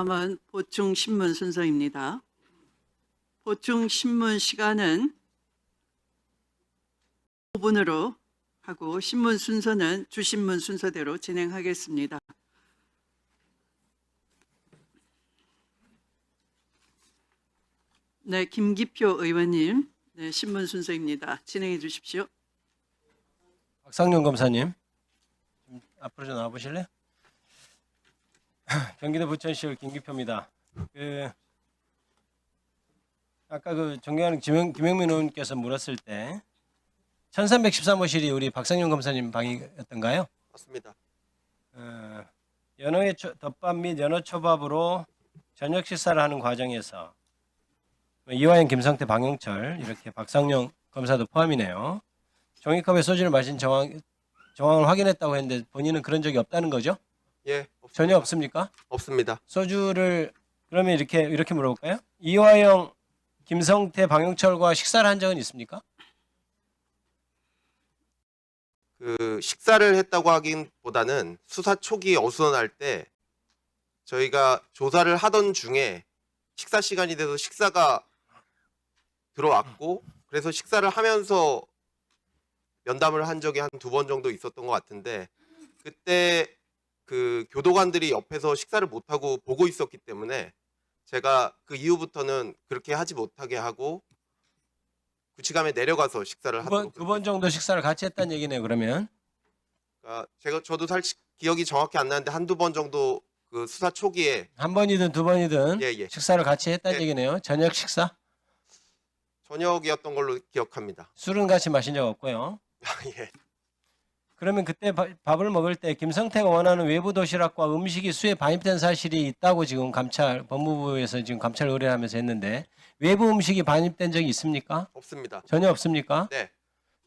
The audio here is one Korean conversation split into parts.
다음은 보충 신문 순서입니다. 보충 신문 시간은 5분으로 하고 신문 순서는 주신문 순서대로 진행하겠습니다. 네, 김기표 의원님, 네, 신문 순서입니다. 진행해 주십시오. 박상용 검사님, 좀 앞으로 좀 나와 보실래요? 경기도 부천시의 김기표입니다. 아까 존경하는 김영민 의원께서 물었을 때 1313호실이 우리 박상용 검사님 방이었던가요? 맞습니다. 연어의 덮밥 및 연어 초밥으로 저녁 식사를 하는 과정에서 이화영, 김성태, 방용철 이렇게 박상용 검사도 포함이네요. 종이컵에 소주를 마신 정황을 확인했다고 했는데 본인은 그런 적이 없다는 거죠? 예, 없습니다. 전혀 없습니까? 없습니다. 소주를 그러면 이렇게 물어볼까요? 이화영, 김성태, 방용철과 식사를 한 적은 있습니까? 그 식사를 했다고 하긴보다는 수사 초기 어수선할 때 저희가 조사를 하던 중에 식사 시간이 돼서 식사가 들어왔고 그래서 식사를 하면서 면담을 한 적이 한 2번 정도 있었던 것 같은데 그때 그 교도관들이 옆에서 식사를 못하고 보고 있었기 때문에 제가 그 이후부터는 그렇게 하지 못하게 하고 구치감에 내려가서 식사를 하도록 두 번 정도 식사를 같이 했다는 얘기네요. 그러면 저도 사실 기억이 정확히 안 나는데 한두 번 정도 그 수사 초기에 한 번이든 두 번이든 예. 식사를 같이 했다는 예. 얘기네요. 저녁 식사? 저녁이었던 걸로 기억합니다. 술은 같이 마신 적 없고요. 예. 그러면 그때 밥을 먹을 때 김성태가 원하는 외부 도시락과 음식이 수에 반입된 사실이 있다고 지금 법무부에서 지금 감찰 의뢰를 하면서 했는데 외부 음식이 반입된 적이 있습니까? 없습니다. 전혀 없습니까? 네.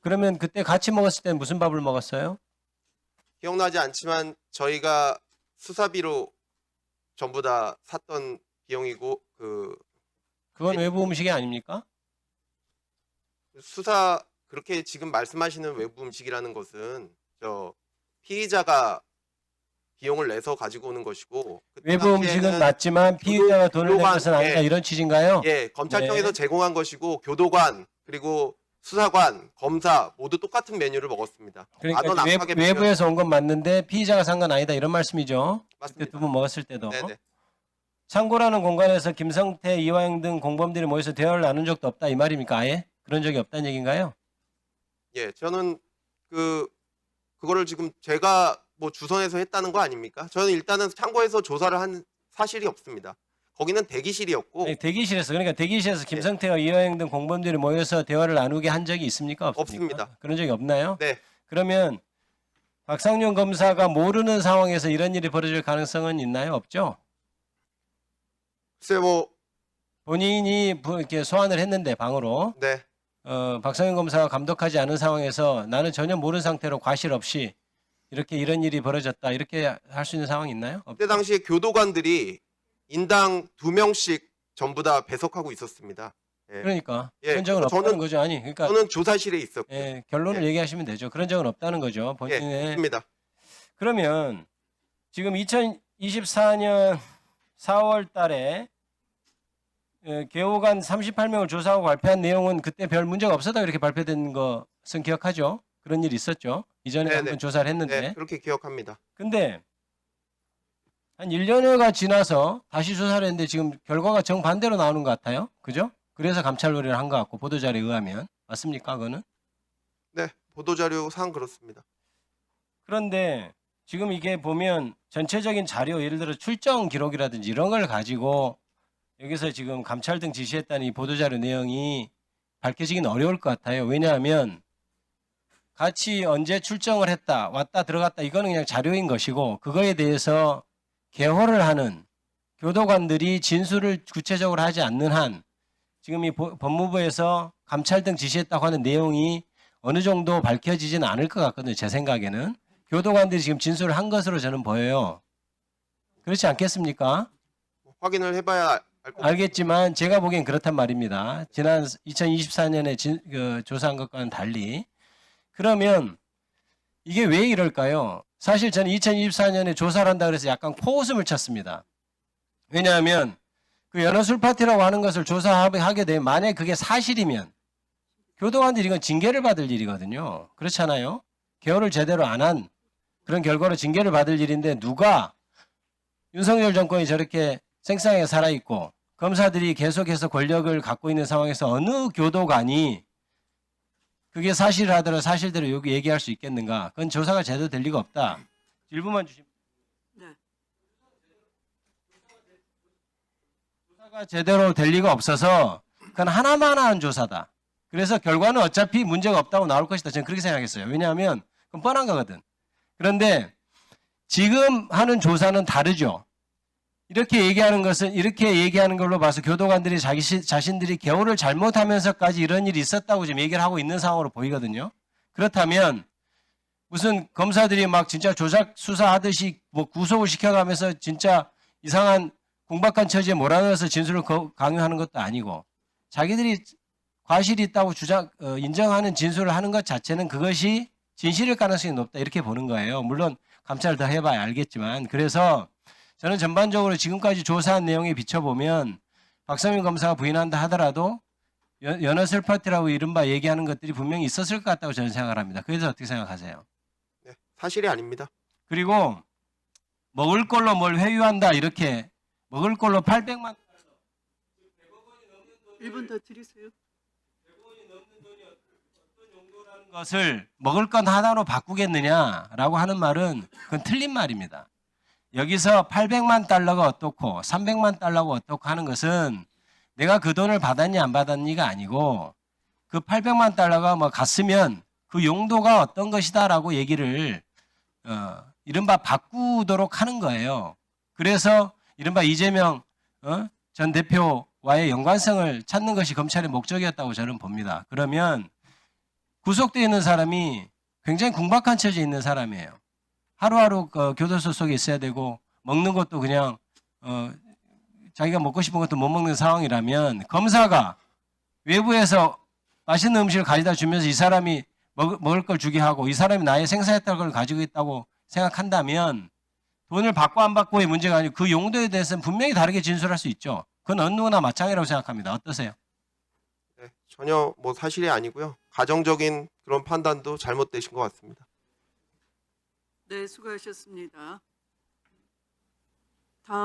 그러면 그때 같이 먹었을 때는 무슨 밥을 먹었어요? 기억나지 않지만 저희가 수사비로 전부 다 샀던 비용이고 그건 외부 음식이 아닙니까? 수사 그렇게 지금 말씀하시는 외부 음식이라는 것은 저 피의자가 비용을 내서 가지고 오는 것이고 외부 음식은 맞지만 피의자가 돈을 낸 것은 아니다 이런 취지인가요? 예, 검찰청에서 네. 제공한 것이고 교도관 그리고 수사관, 검사 모두 똑같은 메뉴를 먹었습니다. 그러니까 외부에서 온 건 맞는데 피의자가 산 건 아니다 이런 말씀이죠? 맞습니다. 두 분 먹었을 때도. 네네. 창고라는 공간에서 김성태, 이화영 등 공범들이 모여서 대화를 나눈 적도 없다 이 말입니까? 아예? 그런 적이 없다는 얘기인가요? 예, 저는 그거를 지금 제가 뭐 주선해서 했다는 거 아닙니까? 저는 일단은 창고에서 조사를 한 사실이 없습니다. 거기는 대기실이었고 네, 대기실에서 김성태와 이화영 등 공범들이 모여서 대화를 나누게 한 적이 있습니까? 없습니까? 없습니다. 그런 적이 없나요? 네, 그러면 박상용 검사가 모르는 상황에서 이런 일이 벌어질 가능성은 있나요? 없죠? 글쎄 뭐 본인이 이렇게 소환을 했는데 방으로 네, 박상용 검사가 감독하지 않은 상황에서 나는 전혀 모르는 상태로 과실 없이 이런 일이 벌어졌다 이렇게 할 수 있는 상황이 있나요? 그때 당시에 교도관들이 인당 2명씩 전부 다 배석하고 있었습니다. 예. 그러니까 예, 그런 적은 저는- 없다는 거죠. 아니 그러니까 저는 조사실에 있었고 결론을 예. 얘기하시면 되죠. 그런 적은 없다는 거죠. 예, 본인의 없습니다. 그러면 지금 2024년 4월 달에 개호관 38명을 조사하고 발표한 내용은 그때 별 문제가 없었다 이렇게 발표된 것은 기억하죠? 그런 일이 있었죠? 이전에 네네. 한번 조사를 했는데. 네, 그렇게 기억합니다. 근데 한 1년여가 지나서 다시 조사를 했는데 지금 결과가 정반대로 나오는 것 같아요. 그죠? 그래서 감찰 의뢰를 한 것 같고 보도자료에 의하면. 맞습니까? 그거는? 네, 보도자료상 그렇습니다. 그런데 지금 이게 보면 전체적인 자료 예를 들어 출정 기록이라든지 이런 걸 가지고 여기서 지금 감찰 등 지시했다는 이 보도자료 내용이 밝혀지기는 어려울 것 같아요. 왜냐하면 같이 언제 출정을 했다, 왔다, 들어갔다 이거는 그냥 자료인 것이고 그거에 대해서 개호를 하는 교도관들이 진술을 구체적으로 하지 않는 한 지금 이 법무부에서 감찰 등 지시했다고 하는 내용이 어느 정도 밝혀지지는 않을 것 같거든요. 제 생각에는. 교도관들이 지금 진술을 한 것으로 저는 보여요. 그렇지 않겠습니까? 확인을 해봐야 알 것 알겠지만 제가 보기엔 그렇단 말입니다. 지난 2024년에 조사한 것과는 달리. 그러면 이게 왜 이럴까요? 사실 저는 2024년에 조사를 한다 그래서 약간 코웃음을 쳤습니다. 왜냐하면 그 연어술 파티라고 하는 것을 조사하게 되면 만약에 그게 사실이면 교도관들이 이건 징계를 받을 일이거든요. 그렇잖아요. 개헌을 제대로 안 한 그런 결과로 징계를 받을 일인데 누가 윤석열 정권이 저렇게 생생하게 살아있고 검사들이 계속해서 권력을 갖고 있는 상황에서 어느 교도관이 그게 사실하더라도 사실대로 여기 얘기할 수 있겠는가? 그건 조사가 제대로 될 리가 없다. 일부만 주시면. 네. 조사가 제대로 될 리가 없어서 그건 하나만한 조사다. 그래서 결과는 어차피 문제가 없다고 나올 것이다. 저는 그렇게 생각했어요. 왜냐하면 그건 뻔한 거거든. 그런데 지금 하는 조사는 다르죠. 이렇게 얘기하는 것은 이렇게 얘기하는 걸로 봐서 교도관들이 자신들이 개헌을 잘못하면서까지 이런 일이 있었다고 지금 얘기를 하고 있는 상황으로 보이거든요. 그렇다면 무슨 검사들이 막 진짜 조작 수사하듯이 뭐 구속을 시켜가면서 진짜 이상한 궁박한 처지에 몰아넣어서 진술을 강요하는 것도 아니고 자기들이 과실이 있다고 인정하는 진술을 하는 것 자체는 그것이 진실일 가능성이 높다 이렇게 보는 거예요. 물론 감찰을 더 해봐야 알겠지만 그래서 저는 전반적으로 지금까지 조사한 내용에 비춰보면 박성민 검사가 부인한다 하더라도 연어술 파티라고 이른바 얘기하는 것들이 분명히 있었을 것 같다고 저는 생각을 합니다. 그래서 어떻게 생각하세요? 네, 사실이 아닙니다. 그리고 먹을 걸로 뭘 회유한다 이렇게 먹을 걸로 800만 1분 더 드리세요. 것을 먹을 건 하나로 바꾸겠느냐라고 하는 말은 그건 틀린 말입니다. 여기서 800만 달러가 어떻고 300만 달러가 어떻고 하는 것은 내가 그 돈을 받았냐 안 받았니가 아니고 그 800만 달러가 뭐 갔으면 그 용도가 어떤 것이다라고 얘기를 이른바 바꾸도록 하는 거예요. 그래서 이른바 이재명 전 대표와의 연관성을 찾는 것이 검찰의 목적이었다고 저는 봅니다. 그러면 구속되어 있는 사람이 굉장히 궁박한 처지에 있는 사람이에요. 하루하루 교도소 속에 있어야 되고 먹는 것도 그냥 자기가 먹고 싶은 것도 못 먹는 상황이라면 검사가 외부에서 맛있는 음식을 가져다 주면서 이 사람이 먹을 걸 주게 하고 이 사람이 나의 생사했다는 걸 가지고 있다고 생각한다면 돈을 받고 안 받고의 문제가 아니고 그 용도에 대해서는 분명히 다르게 진술할 수 있죠. 그건 어느 누구나 마찬가지라고 생각합니다. 어떠세요? 네, 전혀 뭐 사실이 아니고요. 가정적인 그런 판단도 잘못되신 것 같습니다. 네, 수고하셨습니다.